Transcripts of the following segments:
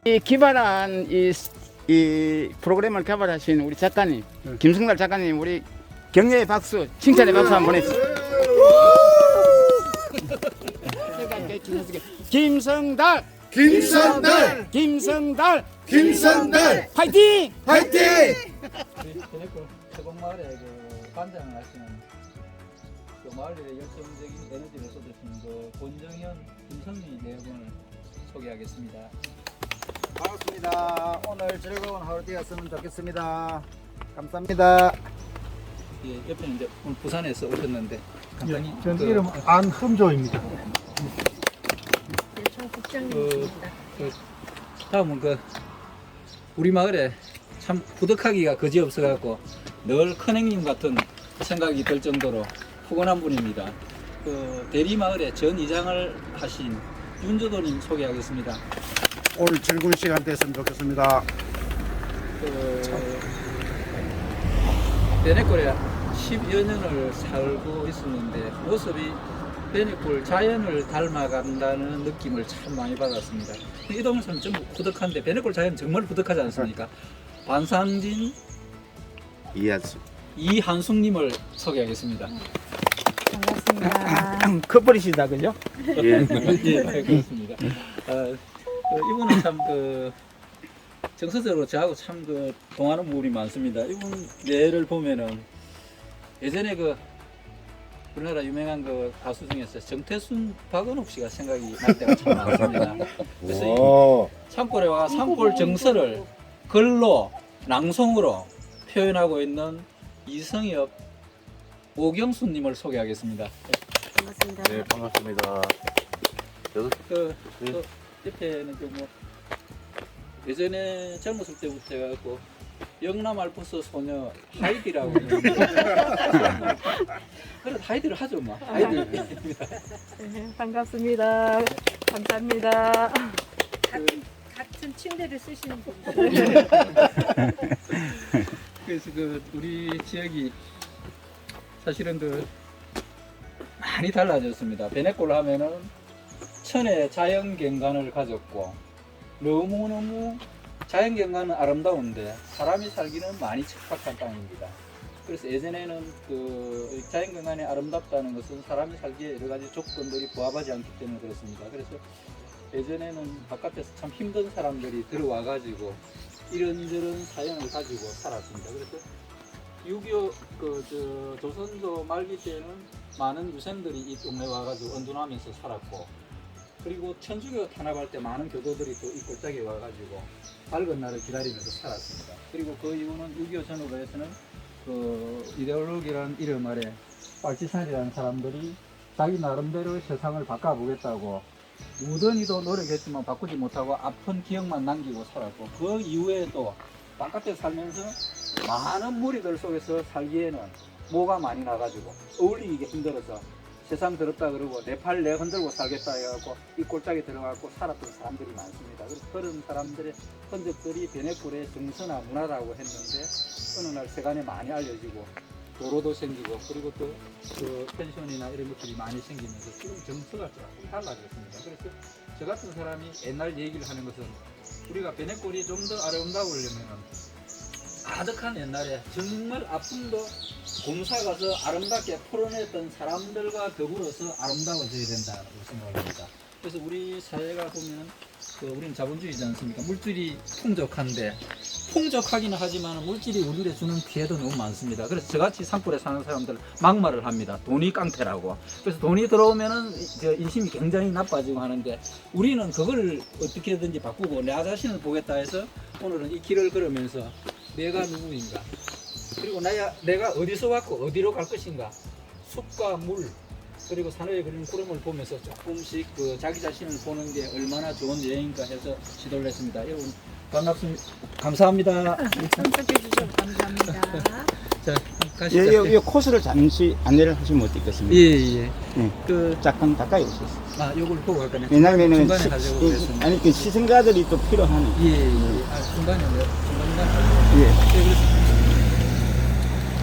이 개발한 이 프로그램을 개발하신 우리 작가님 김성달 작가님 우리 격려의 박수 칭찬의 박수 한번 보내주세요. 김성달 김선달, 김성달 김선달, 파이팅! 화이팅! 베네골 태공마을에 그 관장을 하시는 그 마을의 열정적인 에너지를 쏟으시는 그 권정현, 김성민 내분을 소개하겠습니다. 반갑습니다. 오늘 즐거운 하루 되었으면 좋겠습니다. 감사합니다. 예, 옆에는 이제 오늘 부산에서 오셨는데 간단히 전 이름 안흠조입니다. 다음은 그 우리 마을에 참 부득하기가 그지없어갖고 늘 큰행님 같은 생각이 들 정도로 푸근한 분입니다. 그 대리 마을의 전 이장을 하신 윤조도님 소개하겠습니다. 오늘 즐거운 시간 됐으면 좋겠습니다. 그 베네골에 10여 년을 살고 있었는데 모습이 베네골 자연을 닮아간다는 느낌을 참 많이 받았습니다. 이 동네 사람 전부 부득한데 베네골 자연 정말 부득하지 않습니까? 반상진 이해했어. 이한숙님을 소개하겠습니다. 반갑습니다. 커플이시다 그죠? 예, 그렇습니다. 이분은 참 그 정서적으로 저하고 참 그 동하는 부분이 많습니다. 이분 예를 보면은 예전에 그 우리나라 유명한 그 가수 중에서 정태순, 박은옥 씨가 생각이 날 때가 참 많습니다. 그래서 이 산골에 와 산골 정서를 글로 낭송으로 표현하고 있는 이성엽, 오경수님을 소개하겠습니다. 반갑습니다. 네, 반갑습니다. 그 옆에는 그 뭐 예전에 젊었을 때부터 해갖고 영남 알프스 소녀 하이디라고 있는데 그래 하이디를 하죠 뭐 하이디. 네, 반갑습니다. 감사합니다. 같은 침대를 쓰시는 분. 그래서 그 우리 지역이 사실은 그 많이 달라졌습니다. 베네골 하면은 천의 자연경관을 가졌고 너무너무 자연경관은 아름다운데 사람이 살기는 많이 척박한 땅입니다. 그래서 예전에는 그 자연경관이 아름답다는 것은 사람이 살기에 여러 가지 조건들이 부합하지 않기 때문에 그렇습니다. 그래서 예전에는 바깥에서 참 힘든 사람들이 들어와 가지고 이런저런 사연을 가지고 살았습니다. 그래서 6.25 조선조 말기 때는 많은 유생들이 이 동네 와가지고 언둔하면서 살았고, 그리고 천주교 탄압할 때 많은 교도들이 또 이 골짜기에 와가지고 밝은 날을 기다리면서 살았습니다. 그리고 그 이후는 6.25 전후로 해서는 그 이데올로기라는 이름 아래 빨치산이라는 사람들이 자기 나름대로 세상을 바꿔보겠다고 무던히도 노력했지만 바꾸지 못하고 아픈 기억만 남기고 살았고, 그 이후에도 바깥에 살면서 많은 무리들 속에서 살기에는 뭐가 많이 나가지고 어울리기 힘들어서 세상 더럽다 그러고 내 팔 내 흔들고 살겠다 해갖고 이 골짜기 들어가고 살았던 사람들이 많습니다. 그래서 그런 사람들의 흔적들이 베네골의 정서나 문화라고 했는데 어느 날 세간에 많이 알려지고 도로도 생기고 그리고 또 그 펜션이나 이런 것들이 많이 생기면서 지금 정서가 조금 달라졌습니다. 그래서 저 같은 사람이 옛날 얘기를 하는 것은 우리가 베네골이 좀 더 아름다우려면 아득한 옛날에 정말 아픔도 곰사 가서 아름답게 풀어냈던 사람들과 더불어서 아름다워져야 된다고 생각을 합니다. 그래서 우리 사회가 보면 우리는 자본주의지 않습니까? 물질이 풍족한데 풍족하기는 하지만 물질이 우리한테 주는 피해도 너무 많습니다. 그래서 저같이 산골에 사는 사람들 막말을 합니다. 돈이 깡패라고. 그래서 돈이 들어오면은 인심이 굉장히 나빠지고 하는데 우리는 그걸 어떻게든지 바꾸고 내 자신을 보겠다 해서 오늘은 이 길을 걸으면서 내가 누구인가, 그리고 내가 어디서 왔고 어디로 갈 것인가, 숲과 물 그리고 산에 그리는 구름을 보면서 조금씩 그 자기 자신을 보는 게 얼마나 좋은 여행인가 해서 시도를 했습니다. 여러분 반갑습니다. 감사합니다. 참석해 주셔서 감사합니다. 자, 가시죠. 이 코스를 잠시 안내를 하시면 어떻겠습니까? 예. 네. 그 잠깐 가까이 오세요. 요걸 보고 갈까요? 왜냐면은 중간에 가지고 그랬습니다. 아니 그 시승자들이 또 필요하네. 예. 중간에 중간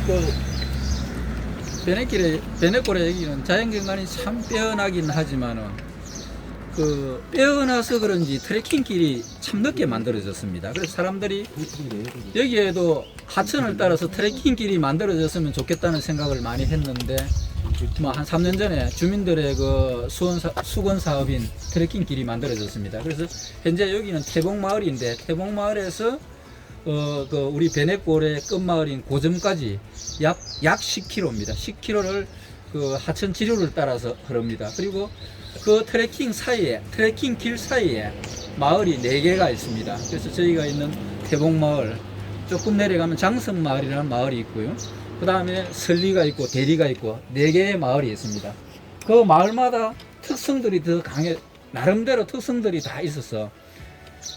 그 베네골의 얘기는 자연경관이 참 빼어나긴 하지만은 그 빼어나서 그런지 트레킹길이 참 늦게 만들어졌습니다. 그래서 사람들이 여기에도 하천을 따라서 트레킹길이 만들어졌으면 좋겠다는 생각을 많이 했는데 뭐 한 3년 전에 주민들의 그 수건 사업인 트레킹길이 만들어졌습니다. 그래서 현재 여기는 태봉마을인데 태봉마을에서 그 우리 베네골의 끝마을인 고점까지 약 10km입니다. 10km를 그 하천 지류를 따라서 흐릅니다. 그리고 그 트레킹 길 사이에 마을이 4개가 있습니다. 그래서 저희가 있는 태봉마을, 조금 내려가면 장성마을이라는 마을이 있고요. 그 다음에 설리가 있고 대리가 있고 4개의 마을이 있습니다. 그 마을마다 특성들이 더 나름대로 특성들이 다 있어서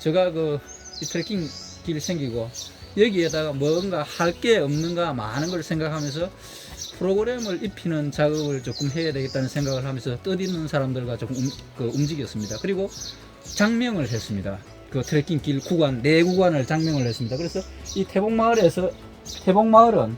제가 이 트레킹 길 생기고 여기에다가 뭔가 할 게 없는가 많은 걸 생각하면서 프로그램을 입히는 작업을 조금 해야 되겠다는 생각을 하면서 뜻있는 사람들과 조금 움직였습니다. 그리고 장명을 했습니다. 그 트레킹 길 구간, 4구간을 장명을 했습니다. 그래서 이 태봉마을은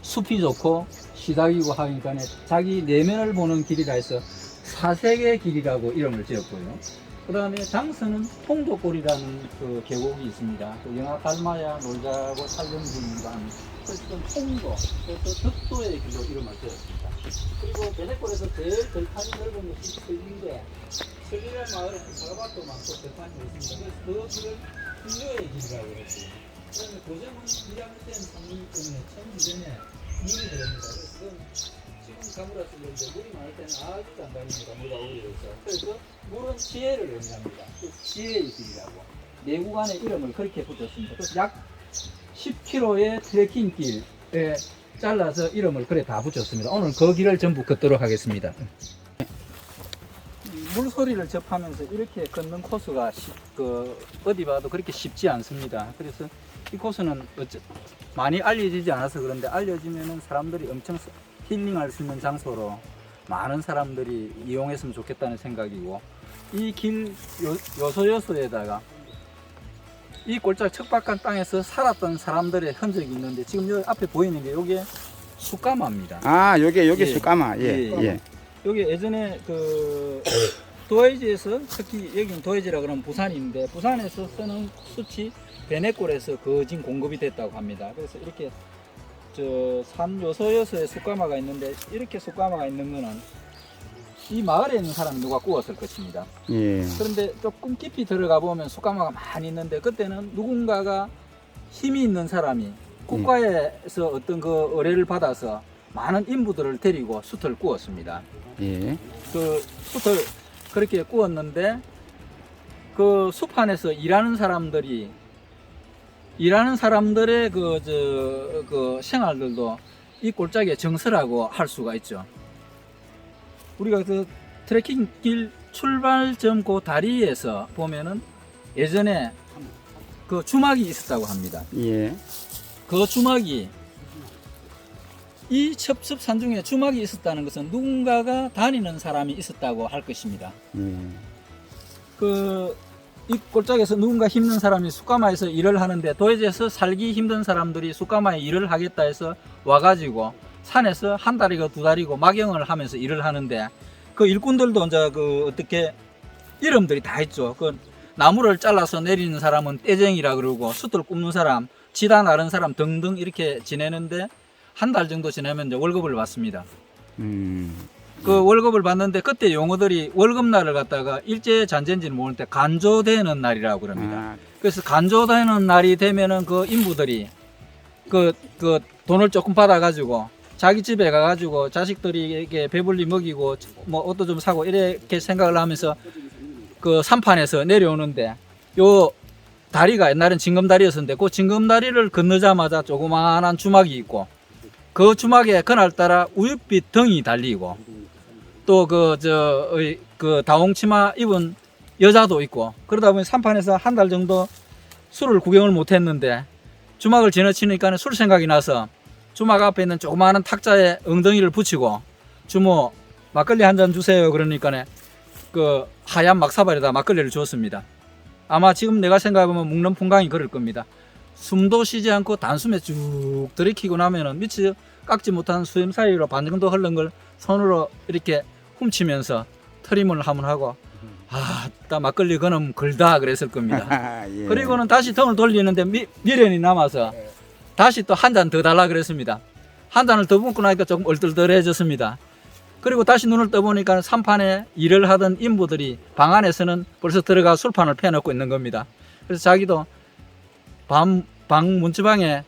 숲이 좋고 시작이고 하니까 자기 내면을 보는 길이라 해서 사색의 길이라고 이름을 지었고요. 그 다음에 장성은 통도골이라는 그 계곡이 있습니다. 그 영화 달마야 놀자고 촬영 중입니다. 그래서 통도, 그래서 덕도의 길로 이름을 지었습니다. 그리고 베네골에서 제일 들판이 넓은 것이 설리인데 설리라는 마을에는 사과밭도 많고 들판이 있습니다. 그래서 그 길을 풍요의 길이라고 그랬어요. 그다음에 고점은 이장된 상류 때문에 천지전에 물이 들어옵니다. 그래서 지금 가물어서 그런데 물이 많을 때는 아주 단단합니다. 물과 우리로서. 그래서 물은 지혜를 의미합니다. 그래서 지혜의 길이라고 4구간의 이름을 그렇게 붙였습니다. 그래서 약 10km의 트레킹 길에 잘라서 이름을 그래 다 붙였습니다. 오늘 그 길을 전부 걷도록 하겠습니다. 물소리를 접하면서 이렇게 걷는 코스가 어디 봐도 그렇게 쉽지 않습니다. 그래서 이 코스는 많이 알려지지 않아서 그런데 알려지면은 사람들이 엄청 힐링할 수 있는 장소로 많은 사람들이 이용했으면 좋겠다는 생각이고, 이 길 요소요소에다가 이 꼴짝 척박한 땅에서 살았던 사람들의 흔적이 있는데, 지금 여기 앞에 보이는 게 요게 숯가마입니다. 아, 여기 예. 숯가마. 예. 예. 여기 예전에 도해지에서, 특히 여기는 도해지라 그러면 부산인데, 부산에서 쓰는 숯이 베네골에서 거진 공급이 됐다고 합니다. 그래서 이렇게 산 요소요소에 숯가마가 있는데, 이렇게 숯가마가 있는 거는 이 마을에 있는 사람이 누가 구웠을 것입니다. 예. 그런데 조금 깊이 들어가 보면 숯가마가 많이 있는데, 그때는 누군가가 힘이 있는 사람이 국가에서 어떤 그 의뢰를 받아서 많은 인부들을 데리고 숯을 구웠습니다. 예. 그 숯을 그렇게 구웠는데, 그 숲 안에서 일하는 사람들의 그 생활들도 이 꼴짝의 정서라고 할 수가 있죠. 우리가 그 트레킹 길 출발점 그 다리에서 보면은 예전에 그 주막이 있었다고 합니다. 예. 그 주막이, 이 첩첩산 중에 주막이 있었다는 것은 누군가가 다니는 사람이 있었다고 할 것입니다. 이 꼴짝에서 누군가 힘든 사람이 숯가마에서 일을 하는데, 도해지에서 살기 힘든 사람들이 숯가마에 일을 하겠다 해서 와가지고 산에서 한 달이고 2달이고 막영을 하면서 일을 하는데, 그 일꾼들도 이제 어떻게 이름들이 다 있죠. 그 나무를 잘라서 내리는 사람은 떼쟁이라 그러고, 숯을 굽는 사람, 지다 나른 사람 등등 이렇게 지내는데, 한 달 정도 지내면 이제 월급을 받습니다. 그 월급을 받는데, 그때 용어들이 월급날을 갖다가 일제 잔재인지는 모를 때 간조되는 날이라고 그럽니다. 그래서 간조되는 날이 되면은 그 인부들이 그 돈을 조금 받아가지고 자기 집에 가가지고 자식들에게 배불리 먹이고 뭐 옷도 좀 사고 이렇게 생각을 하면서 그 산판에서 내려오는데, 요 다리가 옛날엔 징검다리였었는데, 그 징검다리를 건너자마자 조그마한 주막이 있고, 그 주막에 그날따라 우윳빛 등이 달리고, 또 그 다홍치마 입은 여자도 있고, 그러다 보니 산판에서 한 달 정도 술을 구경을 못 했는데, 주막을 지나치니까 술 생각이 나서 주막 앞에 있는 조그마한 탁자에 엉덩이를 붙이고, 주모 막걸리 한 잔 주세요. 그러니까 그 하얀 막사발에다 막걸리를 주었습니다. 아마 지금 내가 생각해보면 묵는 풍광이 그럴 겁니다. 숨도 쉬지 않고 단숨에 쭉 들이키고 나면은 미처 깎지 못한 수염 사이로 반 정도 흐른 걸 손으로 이렇게 훔치면서 트림을 한번 하고, 딱 막걸리 그놈 걸다 그랬을 겁니다. 아, 예. 그리고는 다시 턱을 돌리는데 미련이 남아서 다시 또 한 잔 더 달라 그랬습니다. 한 잔을 더 붓고 나니까 조금 얼떨떨해졌습니다. 그리고 다시 눈을 떠보니까 삼판에 일을 하던 인부들이 방 안에서는 벌써 들어가 술판을 펴놓고 있는 겁니다. 그래서 자기도 방 문지방에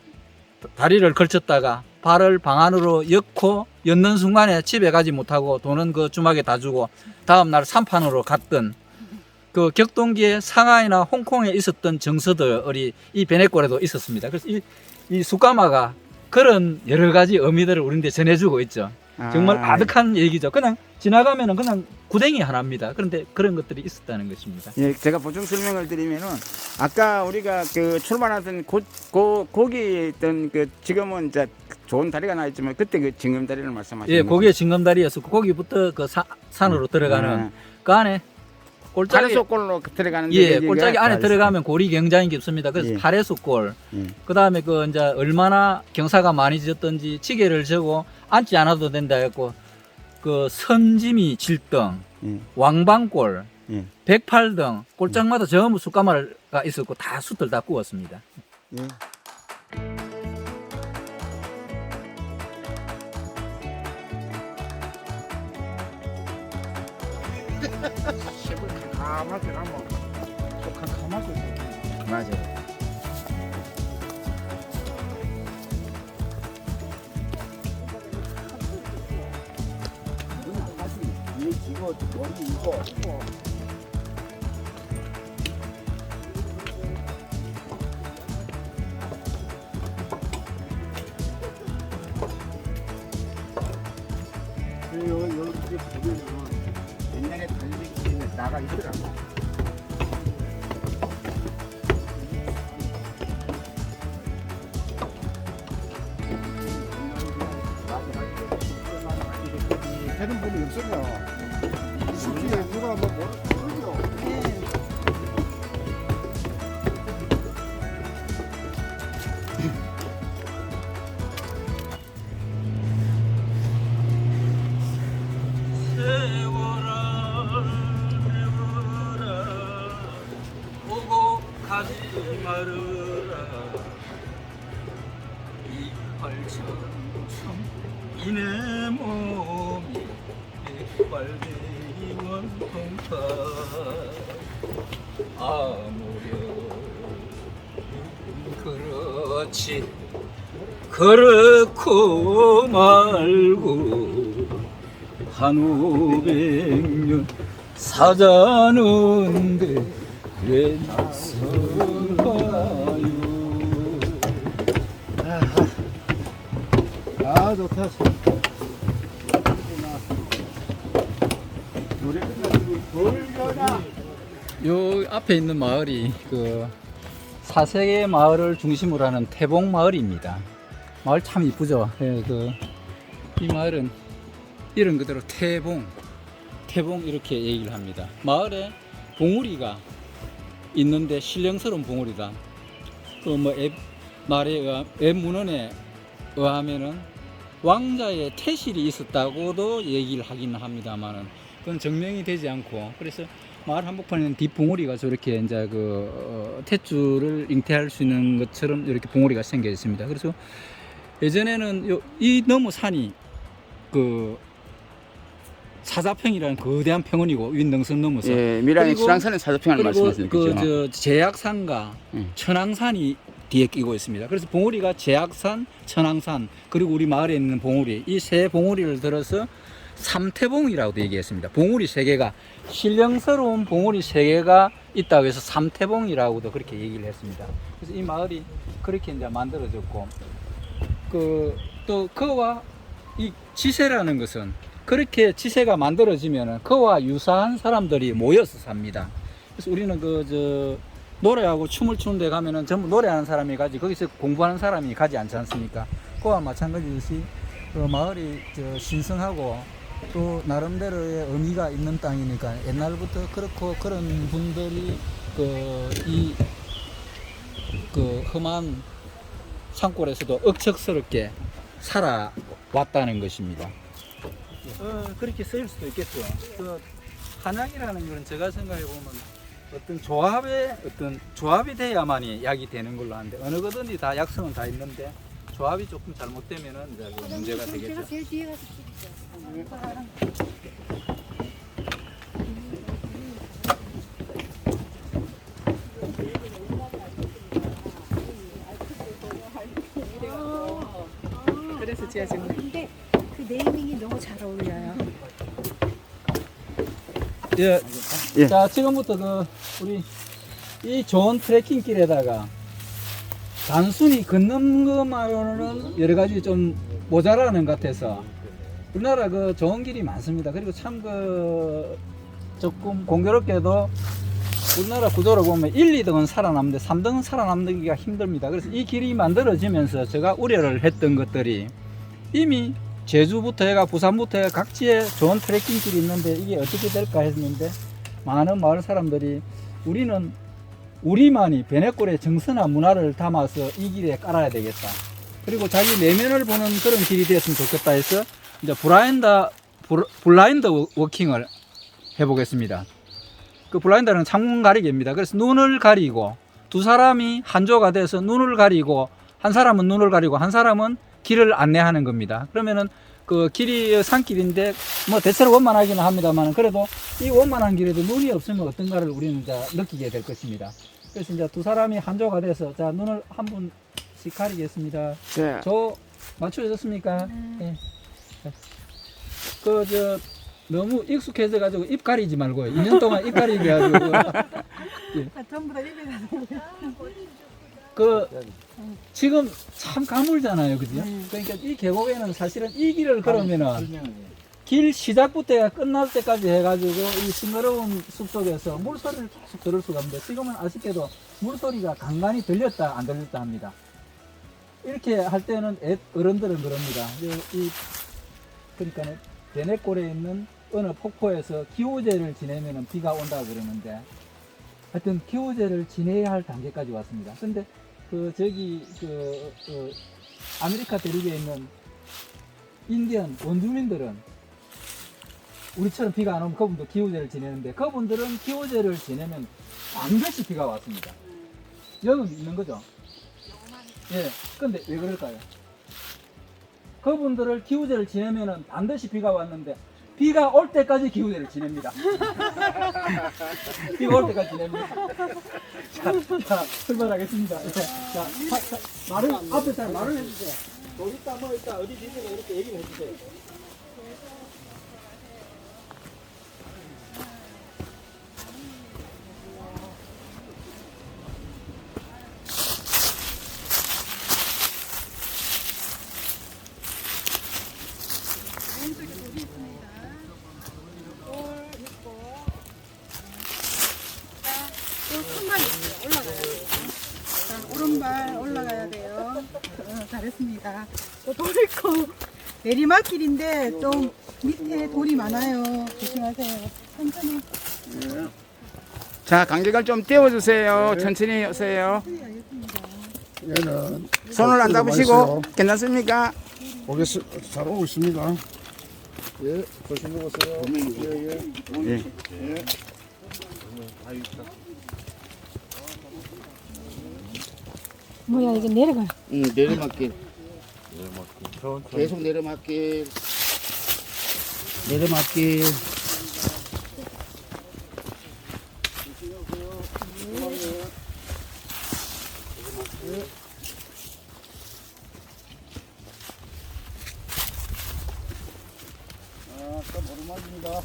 다리를 걸쳤다가 발을 방 안으로 엮고 엮는 순간에 집에 가지 못하고 돈은 그 주막에 다 주고 다음날 삼판으로 갔던 그 격동기에 상하이나 홍콩에 있었던 정서들이 이 베네골에도 있었습니다. 그래서 이 숯가마가 그런 여러 가지 의미들을 우리한테 전해주고 있죠. 정말 아득한 얘기죠. 그냥 지나가면은 그냥 구댕이 하나입니다. 그런데 그런 것들이 있었다는 것입니다. 예, 제가 보충 설명을 드리면은 아까 우리가 그 출발하던 고기 있던 그 지금은 이제 좋은 다리가 나 있지만 그때 그 징검다리를 말씀하시는 예, 거죠? 거기에 징검다리였었고 거기부터 그 산으로 들어가는 그 안에 골짜기 파레소골로 들어가는데 예, 여기가 골짜기 안에 다 들어가면 골이 굉장히 깊습니다. 그래서 예. 파레소골 예. 그 다음에 그 이제 얼마나 경사가 많이 졌던지 지게를 저고 앉지 않아도 된다 했고 그 선지미 7등, 예. 왕방골, 예. 108등 골장마다 전부 숯가마가 있었고 다 숯들 다 구웠습니다. 예. 가만히 가면 가만히 맞아요. 옛날에 달리기 나가 있더라고. 되는 분이 없으면 쉽게 누가 뭐 모르죠. 오고 가지 말으라 이팔천천 이내 몸이 백발대원 통파 아무렴 그렇지 그렇고 말고 한오백년 사자는데 왜 낯설까요? 아 좋다. 요 앞에 있는 마을이 그 사색의 마을을 중심으로 하는 태봉 마을입니다. 마을 참 이쁘죠. 예, 이 마을은 이런 그대로 태봉 이렇게 얘기를 합니다. 마을에 봉우리가 있는데 신령스러운 봉우리다. 말에 문헌에 의하면은 왕자의 태실이 있었다고도 얘기를 하기는 합니다만은 그건 증명이 되지 않고 그래서 마을 한복판에는 뒷봉우리가 저렇게 이제 탯줄을 잉태할 수 있는 것처럼 이렇게 봉우리가 생겨 있습니다. 그래서 예전에는 이 너머 산이 그 사자평이라는 거대한 평원이고 윈능선 넘어서 예, 밀양의 그리고- 수랑산의 사자평을 말씀하시는 거죠. 그 제약산과 천왕산이 뒤에 끼고 있습니다. 그래서 봉우리가 제약산, 천왕산 그리고 우리 마을에 있는 봉우리 이 세 봉우리를 들어서 삼태봉이라고도 얘기했습니다. 봉우리 세 개가 신령스러운 봉우리 세 개가 있다고 해서 삼태봉이라고도 그렇게 얘기를 했습니다. 그래서 이 마을이 그렇게 이제 만들어졌고 또 그와 이 지세라는 것은 그렇게 지세가 만들어지면은 그와 유사한 사람들이 모여서 삽니다. 그래서 우리는 노래하고 춤을 추는 데 가면은 전부 노래하는 사람이 가지 거기서 공부하는 사람이 가지 않지 않습니까? 그와 마찬가지듯이 마을이 신성하고 또 나름대로의 의미가 있는 땅이니까 옛날부터 그렇고 그런 분들이 험한 산골에서도 억척스럽게 살아왔다는 것입니다. 그렇게 쓰일 수도 있겠죠. 한약이라는 것은 제가 생각해 보면 어떤 조합이 돼야만이 약이 되는 걸로 하는데 어느 거든지 다 약성은 다 있는데 조합이 조금 잘못되면은 이제 그 문제가 되겠죠. 제가 제일 뒤에 가서 찍을게요. 그래서 제가 지금 근데 그 네이밍이 너무 잘 어울려요. 예. 예. 자, 지금부터 그 우리 이 좋은 트레킹 길에다가 단순히 걷는 것만으로는 여러 가지 좀 모자라는 것 같아서 우리나라 그 좋은 길이 많습니다. 그리고 참 그 조금 공교롭게도 우리나라 구조를 보면 1, 2등은 살아남는데 3등은 살아남기가 힘듭니다. 그래서 이 길이 만들어지면서 제가 우려를 했던 것들이 이미 제주부터 해가 부산부터 해가 각지에 좋은 트레킹 길이 있는데 이게 어떻게 될까 했는데 많은 마을 사람들이 우리는 우리만이 베네골의 정서나 문화를 담아서 이 길에 깔아야 되겠다. 그리고 자기 내면을 보는 그런 길이 되었으면 좋겠다 해서 이제 블라인드 워킹을 해보겠습니다. 그 블라인드는 창문 가리개입니다. 그래서 눈을 가리고 두 사람이 한조가 돼서 눈을 가리고 한 사람은 눈을 가리고 한 사람은 길을 안내하는 겁니다. 그러면은 그 길이 산길인데 뭐 대체로 원만하기는 합니다만 그래도 이 원만한 길에도 눈이 없으면 어떤가를 우리는 이제 느끼게 될 것입니다. 그래서 이제 두 사람이 한조가 돼서 자 눈을 한 분씩 가리겠습니다. 자, 저 맞춰졌습니까? 예. 그 저 너무 익숙해져 가지고 입 가리지 말고 2년 동안 입 가리게 해가지고 전부 다 이렇게 그 지금 참 가물잖아요, 그죠? 그러니까 이 계곡에는 사실은 이 길을 걸으면은 길 시작부터 끝날 때까지 해가지고 이 싱그러운 숲속에서 물소리를 계속 들을 수가 있는데 지금은 아쉽게도 물소리가 간간히 들렸다 안 들렸다 합니다. 이렇게 할 때는 어른들은 그럽니다. 그러니까 베네골에 있는 어느 폭포에서 기우제를 지내면 비가 온다 그러는데 하여튼 기우제를 지내야 할 단계까지 왔습니다. 근데 아메리카 대륙에 있는 인디언 원주민들은 우리처럼 비가 안 오면 그분도 기우제를 지내는데 그분들은 기우제를 지내면 반드시 비가 왔습니다. 여기 있는 거죠? 예. 근데 왜 그럴까요? 그분들을 기우제를 지내면은 반드시 비가 왔는데 비가 올 때까지 기우제를 지냅니다. 비가 올 때까지 지냅니다. 자, 출발하겠습니다. 자, 말을 앞에 잘 말을 해주세요. 뭐 있다 뭐 있다 어디 뒤지가 이렇게 얘기를 해주세요. 손만 올라가야 돼요. 자, 오른발 올라가야 돼요. 잘했습니다. 또 돌 있고 내리막길인데 좀 밑에 돌이 많아요. 조심하세요. 천천히. 자, 간격을 좀 띄워주세요. 천천히 오세요. 얘는 손을 안 잡으시고 괜찮습니까? 잘 오고 있습니다. 예, 조심 먹으세요. 예, 예. 예. 뭐야 이게 내려가. 내리막길. 계속 내리막길. 내리막길. 좀 오르막입니다.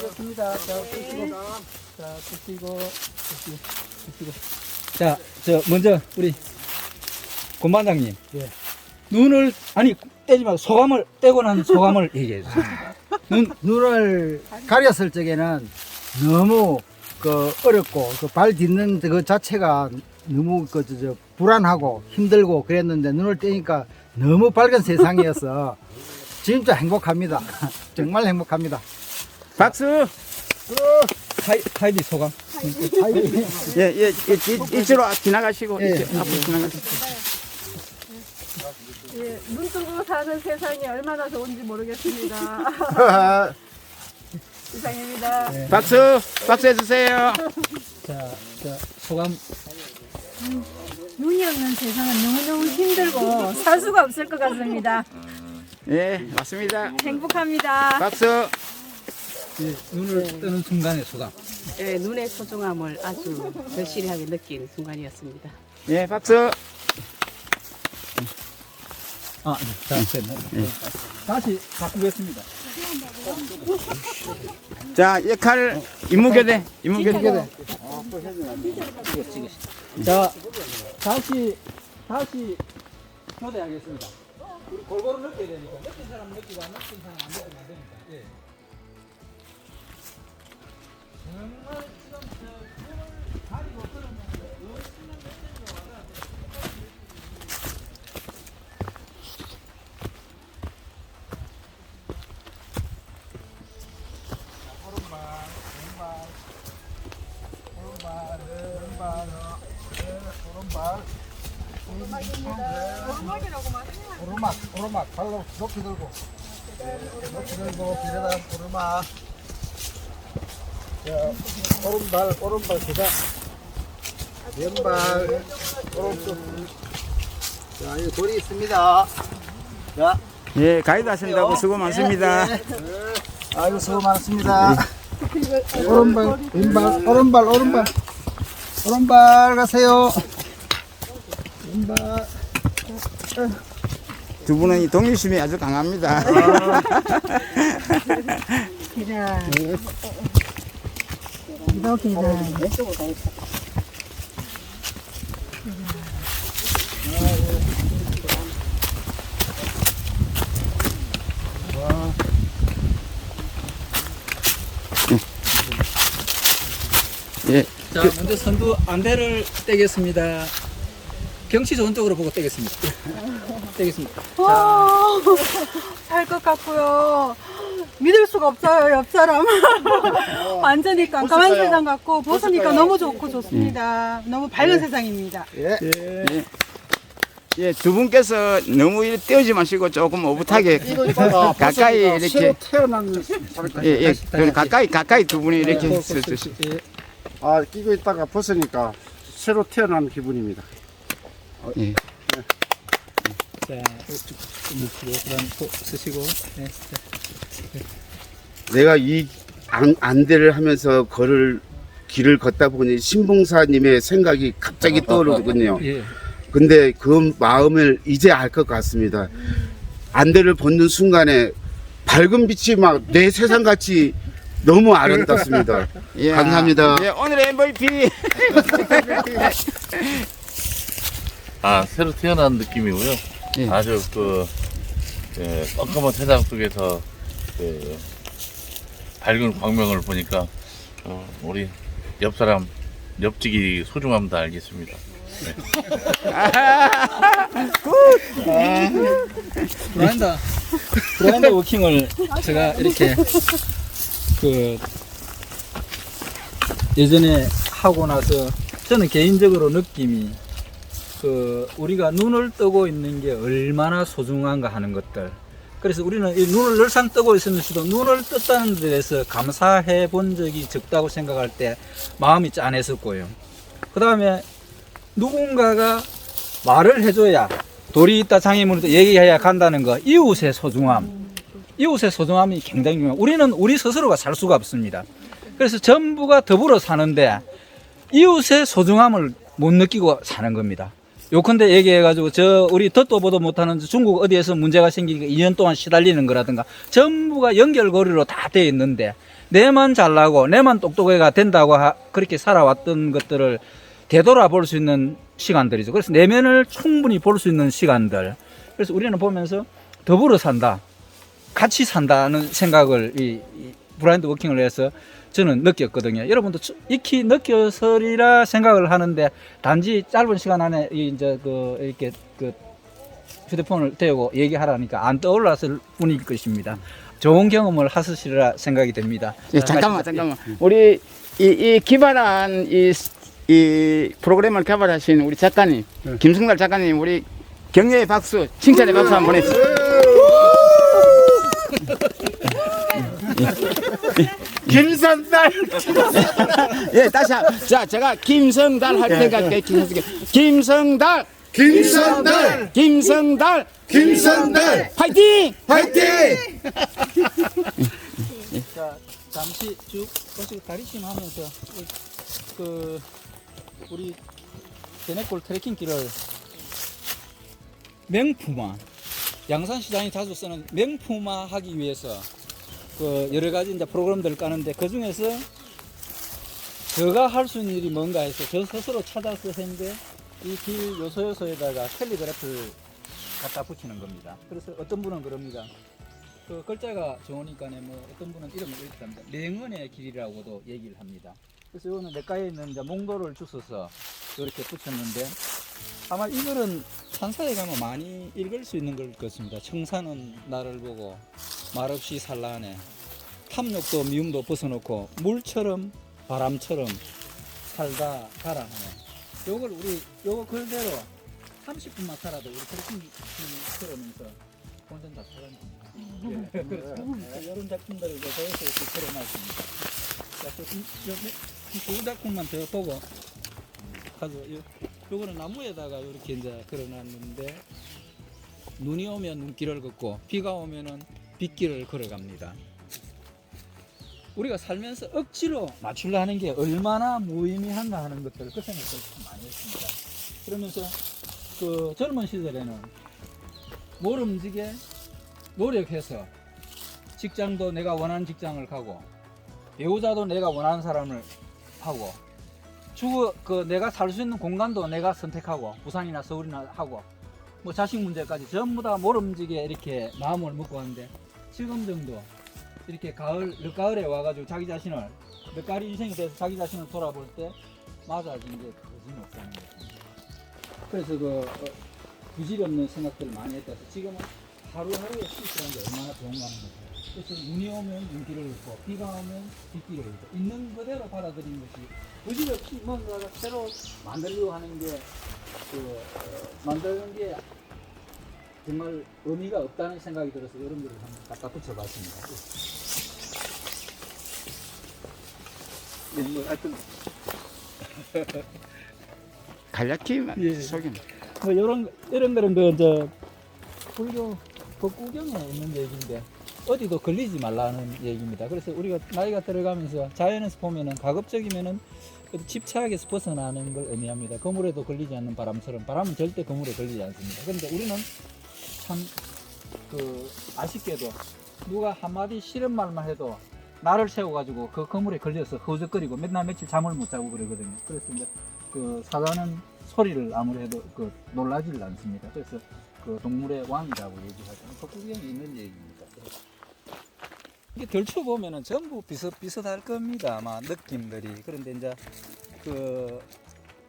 좋습니다. 자, 드시고. 자, 먼저 우리 권반장님. 예. 눈을 떼지 말고 소감을 떼고 난 소감을 얘기해 주세요. 눈을 가렸을 적에는 너무 어렵고 발 딛는 그 자체가 너무 불안하고 힘들고 그랬는데 눈을 떼니까 너무 밝은 세상이어서 진짜 행복합니다. 정말 행복합니다. 박수! 하이디 소감. 예, 이쪽으로 지나가시고 이쪽 앞으로 지나가시고. 예, 눈 뜨고 사는 세상이 얼마나 좋은지 모르겠습니다. 이상입니다. 박수 해주세요. 자, 소감. 눈이 없는 세상은 너무너무 힘들고 살 수가 없을 것 같습니다. 예, 맞습니다. 행복합니다. 박수. 예, 눈을 뜨는 순간의 소감. 예, 눈의 소중함을 아주 절실하게 느낀 순간이었습니다. 예, 박수. 아, 네. 자, 됐네. 다시 바꾸겠습니다. 자, 역할 임무교대. 자, 다시 교대하겠습니다. 우리 골고루 느껴야 되니까 느낀 사람 느끼고 안 느낀 사람 안 느끼면 안 되니까. 예. 정말 지금 꿈을 가리고 그러면 얼마나 몇 년이 와가 오르막 발로 높이 들고 비례다 오르막. 자, 오른발 기다. 왼발 오른쪽. 자, 여기 돌이 있습니다. 자, 예, 가이드 하신다고 수고 많습니다. 아이고 수고 많습니다. 오른발 왼발 오른발 가세요. 왼발. 두 분은 이 동일심이 아주 강합니다. 계단. 기도 계단. 예, 자, 먼저 선두 안대를 떼겠습니다. 경치 좋은 쪽으로 보고 떼겠습니다. 떼겠습니다. 살 것 같고요. 믿을 수가 없어요, 옆 사람. 완전히 깜깜한 세상 같고 벗으니까 너무 좋고 좋습니다. 너무 밝은 세상입니다. 예, 두 분께서 너무 이렇게 떼우지 마시고 조금 오붓하게 가까이 이렇게 새로 태어난 예, 그럼 가까이 두 분이 이렇게 서주시. 아 끼고 있다가 벗으니까 새로 태어난 기분입니다. 예. 자, 쭉 그다음 또 쓰시고. 네. 내가 이 안대를 하면서 길을 걷다 보니 신봉사님의 생각이 갑자기 떠오르거든요. 예. 근데 그 마음을 이제 알 것 같습니다. 안대를 벗는 순간에 밝은 빛이 막 내 세상같이 너무 아름답습니다. 예, 감사합니다. 예, 오늘의 MVP. 아, 새로 태어난 느낌이고요. 예. 아주 깜깜한 세상 속에서 밝은 광명을 보니까 우리 옆 사람 옆지기 소중함도 알겠습니다. 브라인드 워킹을 제가 이렇게 예전에 하고 나서 저는 개인적으로 느낌이 우리가 눈을 뜨고 있는 게 얼마나 소중한가 하는 것들. 그래서 우리는 이 눈을 늘상 뜨고 있으면서도 눈을 떴다는 데 대해서 감사해 본 적이 적다고 생각할 때 마음이 짠했었고요. 그 다음에 누군가가 말을 해줘야 돌이 있다 장애물도 얘기해야 간다는 거. 이웃의 소중함이 굉장히 중요해요. 우리는 우리 스스로가 살 수가 없습니다. 그래서 전부가 더불어 사는데 이웃의 소중함을 못 느끼고 사는 겁니다. 요컨대 얘기해가지고 우리 듣도 보도 못하는 중국 어디에서 문제가 생기니까 2년 동안 시달리는 거라든가 전부가 연결고리로 다 돼 있는데 내만 잘나고 내만 똑똑해가 된다고 그렇게 살아왔던 것들을 되돌아볼 수 있는 시간들이죠. 그래서 내면을 충분히 볼 수 있는 시간들. 그래서 우리는 보면서 더불어 산다, 같이 산다는 생각을 이 브라인드 워킹을 해서 저는 느꼈거든요. 여러분도 익히 느껴서리라 생각을 하는데 단지 짧은 시간 안에 이제 이렇게 휴대폰을 대고 얘기하라니까 안 떠올랐을 뿐일 것입니다. 좋은 경험을 하시리라 생각이 됩니다. 예, 잠깐만. 우리 이 기발한 이 프로그램을 개발하신 우리 작가님, 김승달 작가님, 우리 격려의 박수, 칭찬의 박수 한번 보내주세요. 김선달. 예, 다시 자, 제가 김성달 할 테니까 김성달, 김선달. 김성달, 김선달. 파이팅! 화이팅! 자, 잠시 쭉 보시고 다리심 하면서 우리 대내골 트레킹 길을 명품화, 양산시장이 자주 쓰는 명품화 하기 위해서 여러 가지 이제 프로그램들을 까는데 그 중에서 제가 할 수 있는 일이 뭔가 해서 저 스스로 찾아서 했는데 이 길 요소요소에다가 캘리그래프를 갖다 붙이는 겁니다. 그래서 어떤 분은 그럽니다. 그 글자가 좋으니까 뭐 어떤 분은 이름을 이렇게 합니다. 맹언의 길이라고도 얘기를 합니다. 그래서 이거는 냇가에 있는 이제 몽도를 주워서 이렇게 붙였는데 아마 이거는 산사에 가면 많이 읽을 수 있는 걸 같습니다. 청산은 나를 보고 말없이 산란해 탐욕도 미움도 벗어놓고 물처럼 바람처럼 살다 가라 하네. 요걸 요거 글대로 30분만 살아도 우리 트레킹 들으면서 본전 다 살아납니다. 이런 작품들을 저에서 이렇게 걸어놨습니다. 두 작품만 더 보고 가서 요거는 나무에다가 이렇게 이제 걸어놨는데 눈이 오면 눈길을 걷고 비가 오면은 빗길을 걸어갑니다. 우리가 살면서 억지로 맞추려 하는 게 얼마나 무의미한가 하는 것들을 그 생각을 참 많이 했습니다. 그러면서 그 젊은 시절에는 모름지게 노력해서 직장도 내가 원하는 직장을 가고 배우자도 내가 원하는 사람을 하고 내가 살 수 있는 공간도 내가 선택하고 부산이나 서울이나 하고 뭐 자식 문제까지 전부 다 모름지게 이렇게 마음을 먹고 하는데 지금 정도 이렇게 늦가을에 와가지고 자기 자신을 늦가을이 인생이 돼서 자기 자신을 돌아볼 때 맞아진 게 거진 없다는 거죠. 그래서 부질 없는 생각들을 많이 했다. 지금은 하루하루에 실수하는 게 얼마나 좋은가 하는 거죠. 그래서 눈이 오면 눈길을 긋고 비가 오면 빗길을 긋고 있는 그대로 받아들이는 것이 부질 없이 뭔가가 새로 만들려고 하는 게 만드는 게 정말 의미가 없다는 생각이 들어서 이런 거를 한번 갖다 붙여봤습니다. 뭐 하여튼 간략히만 예. 소개. 뭐 이런 거는 이제 불교 법구경에 있는 얘기인데 어디도 걸리지 말라는 얘기입니다. 그래서 우리가 나이가 들어가면서 자연에서 보면은 가급적이면은 집착에서 벗어나는 걸 의미합니다. 그물에도 걸리지 않는 바람처럼 바람은 절대 그물에 걸리지 않습니다. 그런데 우리는 참 아쉽게도 누가 한마디 싫은 말만 해도 나를 세워가지고 그 그물에 걸려서 허우적거리고 맨날 며칠 잠을 못 자고 그러거든요. 그래서 이제 사자는 소리를 아무래도 놀라지를 않습니다. 그래서 동물의 왕이라고 얘기하죠. 법구경에 있는 얘기입니다. 이게 들춰 보면은 전부 비슷비슷할 겁니다. 아마 느낌들이. 그런데 이제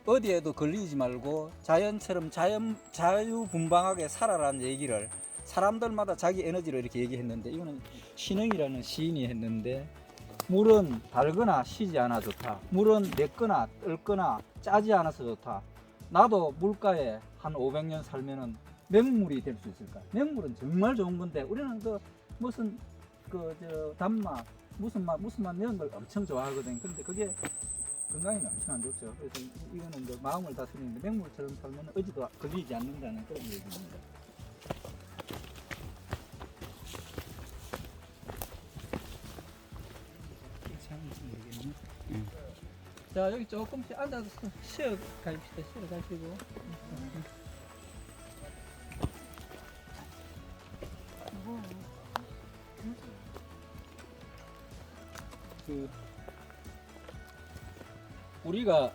어디에도 걸리지 말고 자연처럼 자유분방하게 살아라는 얘기를 사람들마다 자기 에너지로 이렇게 얘기했는데 이거는 신흥이라는 시인이 했는데 물은 달거나 쉬지 않아 좋다. 물은 맵거나 뜰거나 짜지 않아서 좋다. 나도 물가에 한 500년 살면은 맹물이 될 수 있을까? 맹물은 정말 좋은 건데 우리는 무슨 단맛 무슨 맛 이런 걸 엄청 좋아하거든. 그런데 그게 건강에는 엄청 안 좋죠. 그래서 이거는 마음을 다스리는데 맹물처럼 살면 어디도 걸리지 않는다는 그런 얘기입니다. 자, 여기 조금씩 앉아서 쉬어 가십시다. 쉬어 가시고. 우리가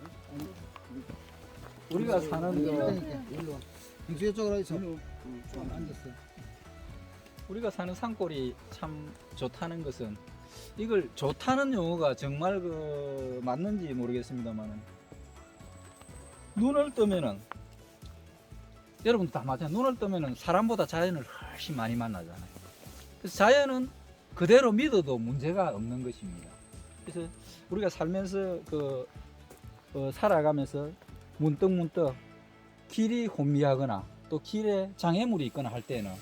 사는 인수 쪽으로 해서 좀 앉았어. 우리가 사는 산골이 참 좋다는 것은 이걸 좋다는 용어가 정말 맞는지 모르겠습니다만 눈을 뜨면은 여러분도 다 맞아요. 눈을 뜨면은 사람보다 자연을 훨씬 많이 만나잖아요. 그래서 자연은 그대로 믿어도 문제가 없는 것입니다. 그래서 우리가 살면서 살아가면서 문득 길이 혼미하거나 또 길에 장애물이 있거나 할 때는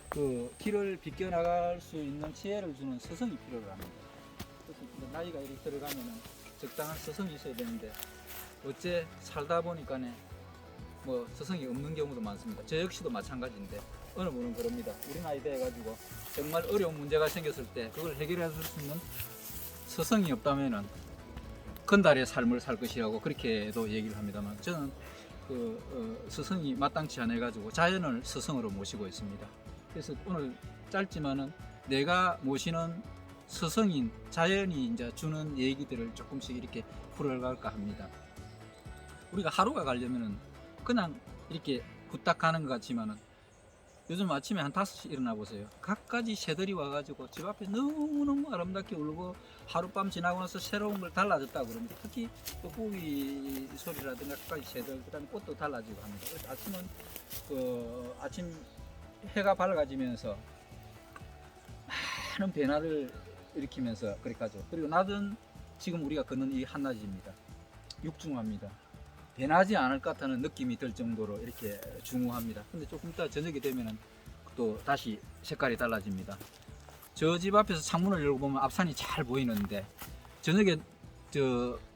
그 길을 비껴나갈 수 있는 지혜를 주는 스승이 필요를 합니다. 그래서 이제 나이가 이렇게 들어가면은 적당한 스승이 있어야 되는데 어째 살다 보니까는 뭐 스승이 없는 경우도 많습니다. 저 역시도 마찬가지인데 어느 분은 그럽니다. 우리 나이 돼가지고 정말 어려운 문제가 생겼을 때 그걸 해결해 줄 수 있는 스승이 없다면은 건달의 삶을 살 것이라고 그렇게도 얘기를 합니다만 저는 스승이 마땅치 않아 가지고 자연을 스승으로 모시고 있습니다. 그래서 오늘 짧지만은 내가 모시는 스승인 자연이 이제 주는 얘기들을 조금씩 이렇게 풀어갈까 합니다. 우리가 하루가 가려면은 그냥 이렇게 후딱 가는 것 같지만은 요즘 아침에 한 5시 일어나 보세요. 갖가지 새들이 와가지고 집 앞에 너무너무 아름답게 울고 하룻밤 지나고 나서 새로운 걸 달라졌다고 그럽니다. 특히 떡고기 소리라든가 갖가지 새들, 그 다음에 꽃도 달라지고 합니다. 그래서 아침은 아침 해가 밝아지면서 많은 변화를 일으키면서 그렇게 하죠. 그리고 낮은 지금 우리가 걷는 이 한낮입니다. 육중합니다. 변하지 않을 것 같다는 느낌이 들 정도로 이렇게 중후합니다. 근데 조금 이따 저녁이 되면은 또 다시 색깔이 달라집니다. 저 집 앞에서 창문을 열고 보면 앞산이 잘 보이는데 저녁에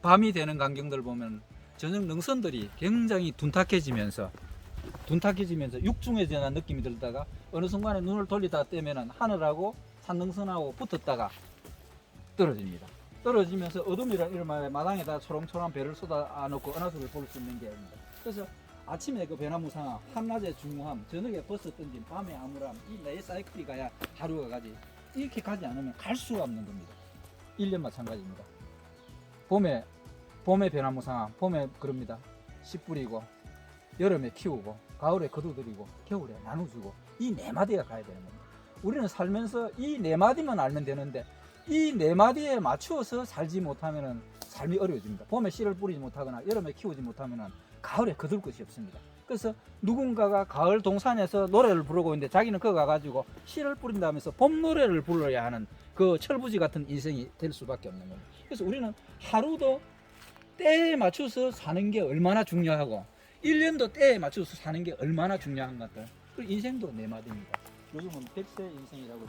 밤이 되는 광경들 보면 저녁 능선들이 굉장히 둔탁해지면서 육중해지는 느낌이 들다가 어느 순간에 눈을 돌리다 떼면은 하늘하고 산능선하고 붙었다가 떨어집니다. 떨어지면서 어둠이라 이런 마당에다 초롱초롱한 별을 쏟아놓고 은하수를 볼 수 있는 게 아닙니다. 그래서 아침에 그 변화무상함, 한낮의 중후함, 저녁에 버스 던짐, 밤의 암울함, 이 내 사이클이 가야 하루가 가지. 이렇게 가지 않으면 갈 수가 없는 겁니다. 1년 마찬가지입니다. 봄에 변화무상함, 봄에 그럽니다. 씨 뿌리고, 여름에 키우고, 가을에 거두들이고, 겨울에 나눠주고, 이 네 마디가 가야 되는 겁니다. 우리는 살면서 이 네 마디만 알면 되는데 이 네 마디에 맞추어서 살지 못하면은 삶이 어려워집니다. 봄에 씨를 뿌리지 못하거나 여름에 키우지 못하면은 가을에 거둘 것이 없습니다. 그래서 누군가가 가을 동산에서 노래를 부르고 있는데 자기는 그거 가가지고 씨를 뿌린다면서 봄 노래를 불러야 하는 그 철부지 같은 인생이 될 수밖에 없는 겁니다. 그래서 우리는 하루도 때에 맞춰서 사는 게 얼마나 중요하고 1년도 때에 맞춰서 사는 게 얼마나 중요한 것 같아요. 그리고 인생도 네 마디입니다. 요즘은 100세 인생이라고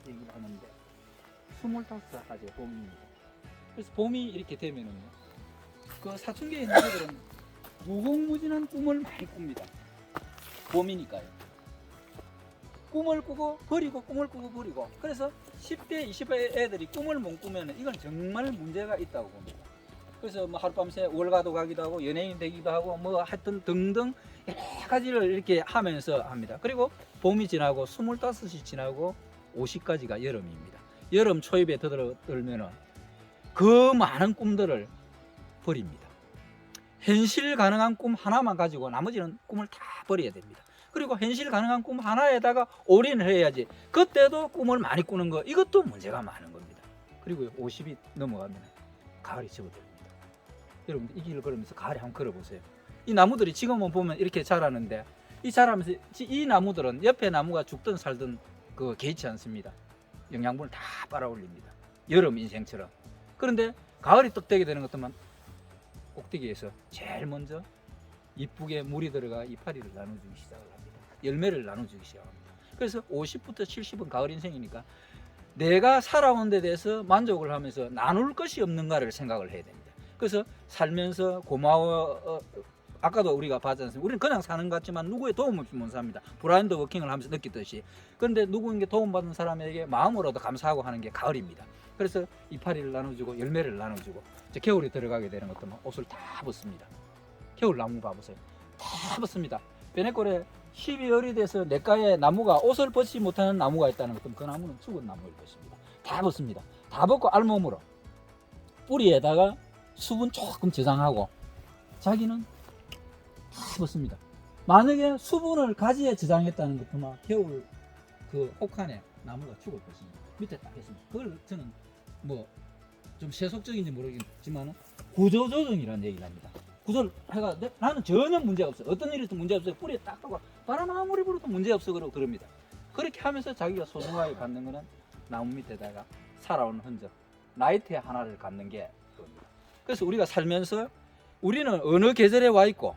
얘기를 하는데 25살까지 봄입니다. 그래서 봄이 이렇게 되면은 그 사춘기에 있는 애들은 무궁무진한 꿈을 많이 꿉니다. 봄이니까요. 꿈을 꾸고 버리고 꿈을 꾸고 버리고 그래서 10대 20대 애들이 꿈을 못 꾸면 이건 정말 문제가 있다고 봅니다. 그래서 뭐 하룻밤새 월가도 가기도 하고 연예인 되기도 하고 뭐 하여튼 등등 여러 가지를 이렇게 하면서 합니다. 그리고 봄이 지나고 25이 지나고 50까지가 여름입니다. 여름 초입에 들면은 그 많은 꿈들을 버립니다. 현실 가능한 꿈 하나만 가지고 나머지는 꿈을 다 버려야 됩니다. 그리고 현실 가능한 꿈 하나에다가 올인을 해야지. 그때도 꿈을 많이 꾸는 거 이것도 문제가 많은 겁니다. 그리고 50이 넘어가면 가을이 접어듭니다. 여러분들 이 길을 걸으면서 가을에 한번 걸어보세요. 이 나무들이 지금은 보면 이렇게 자라는데 이 자라면서 이 나무들은 옆에 나무가 죽든 살든 그 개의치 않습니다. 영양분을 다 빨아올립니다. 여름 인생처럼. 그런데 가을이 떡되게 되는 것들만 꼭대기에서 제일 먼저 이쁘게 물이 들어가 이파리를 나눠주기 시작을 합니다. 열매를 나눠주기 시작합니다. 그래서 50부터 70은 가을 인생이니까 내가 살아온 데 대해서 만족을 하면서 나눌 것이 없는가를 생각을 해야 됩니다. 그래서 살면서 고마워 아까도 우리가 봤지 않습니까? 우리는 그냥 사는 것 같지만 누구의 도움 없이 못 삽니다. 브라인드 워킹을 하면서 느꼈듯이. 그런데 누구에게 도움받은 사람에게 마음으로도 감사하고 하는 게 가을입니다. 그래서 이파리를 나눠주고 열매를 나눠주고 이제 겨울이 들어가게 되는 것도 옷을 다 벗습니다. 겨울 나무 봐보세요. 다 벗습니다. 베네골에 12월이 돼서 냇가에 나무가 옷을 벗지 못하는 나무가 있다는 것은 그 나무는 죽은 나무일 것입니다. 다 벗습니다. 다 벗고 알몸으로 뿌리에다가 수분 조금 저장하고 자기는 다 벗습니다. 만약에 수분을 가지에 저장했다는 것도 겨울 그 혹한에 나무가 죽을 것입니다. 밑에 딱 했습니다. 그걸 저는 뭐 좀 세속적인지 모르겠지만 구조조정이라는 얘기를 합니다. 구조를 해가 나는 전혀 문제가 없어요. 어떤 일이 있어도 문제 없어요. 뿌리에 딱 하고 바람 아무리 불어도 문제 없어 그럽니다. 그렇게 하면서 자기가 소중하게 갖는 거는 나무 밑에다가 살아온 흔적, 나이트 하나를 갖는 게 그겁니다. 그래서 우리가 살면서 우리는 어느 계절에 와 있고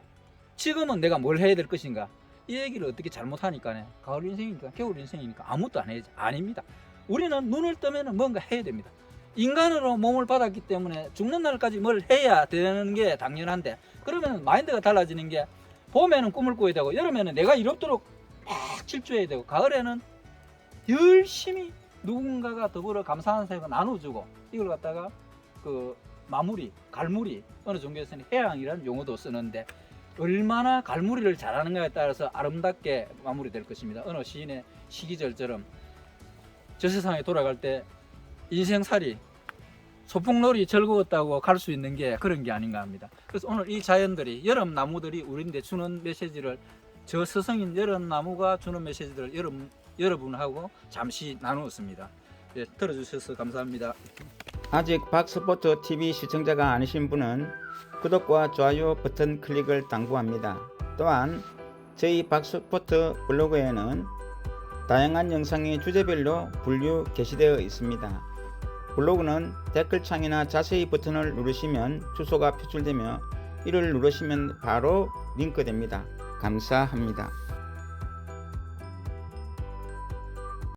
지금은 내가 뭘 해야 될 것인가, 이 얘기를 어떻게 잘못하니까 가을 인생이니까 겨울 인생이니까 아무것도 안 해야지. 아닙니다. 우리는 눈을 뜨면 뭔가 해야 됩니다. 인간으로 몸을 받았기 때문에 죽는 날까지 뭘 해야 되는 게 당연한데, 그러면 마인드가 달라지는 게 봄에는 꿈을 꿔야 되고 여름에는 내가 이롭도록 막 질주해야 되고 가을에는 열심히 누군가가 더불어 감사하는 사람과 나눠주고 이걸 갖다가 그 마무리, 갈무리, 어느 종교에서는 해양이라는 용어도 쓰는데 얼마나 갈무리를 잘하는가에 따라서 아름답게 마무리될 것입니다. 어느 시인의 시기절처럼 저 세상에 돌아갈 때 인생살이 소풍놀이 즐거웠다고 갈 수 있는 게 그런 게 아닌가 합니다. 그래서 오늘 이 자연들이, 여름 나무들이 우리한테 주는 메시지를, 저 서성인 여름 나무가 주는 메시지들을 여러분하고 잠시 나누었습니다. 예, 들어주셔서 감사합니다. 아직 박스포트 TV 시청자가 아니신 분은 구독과 좋아요 버튼 클릭을 당부합니다. 또한 저희 박스포트 블로그에는 다양한 영상이 주제별로 분류 게시되어 있습니다. 블로그는 댓글창이나 자세히 버튼을 누르시면 주소가 표출되며 이를 누르시면 바로 링크됩니다. 감사합니다.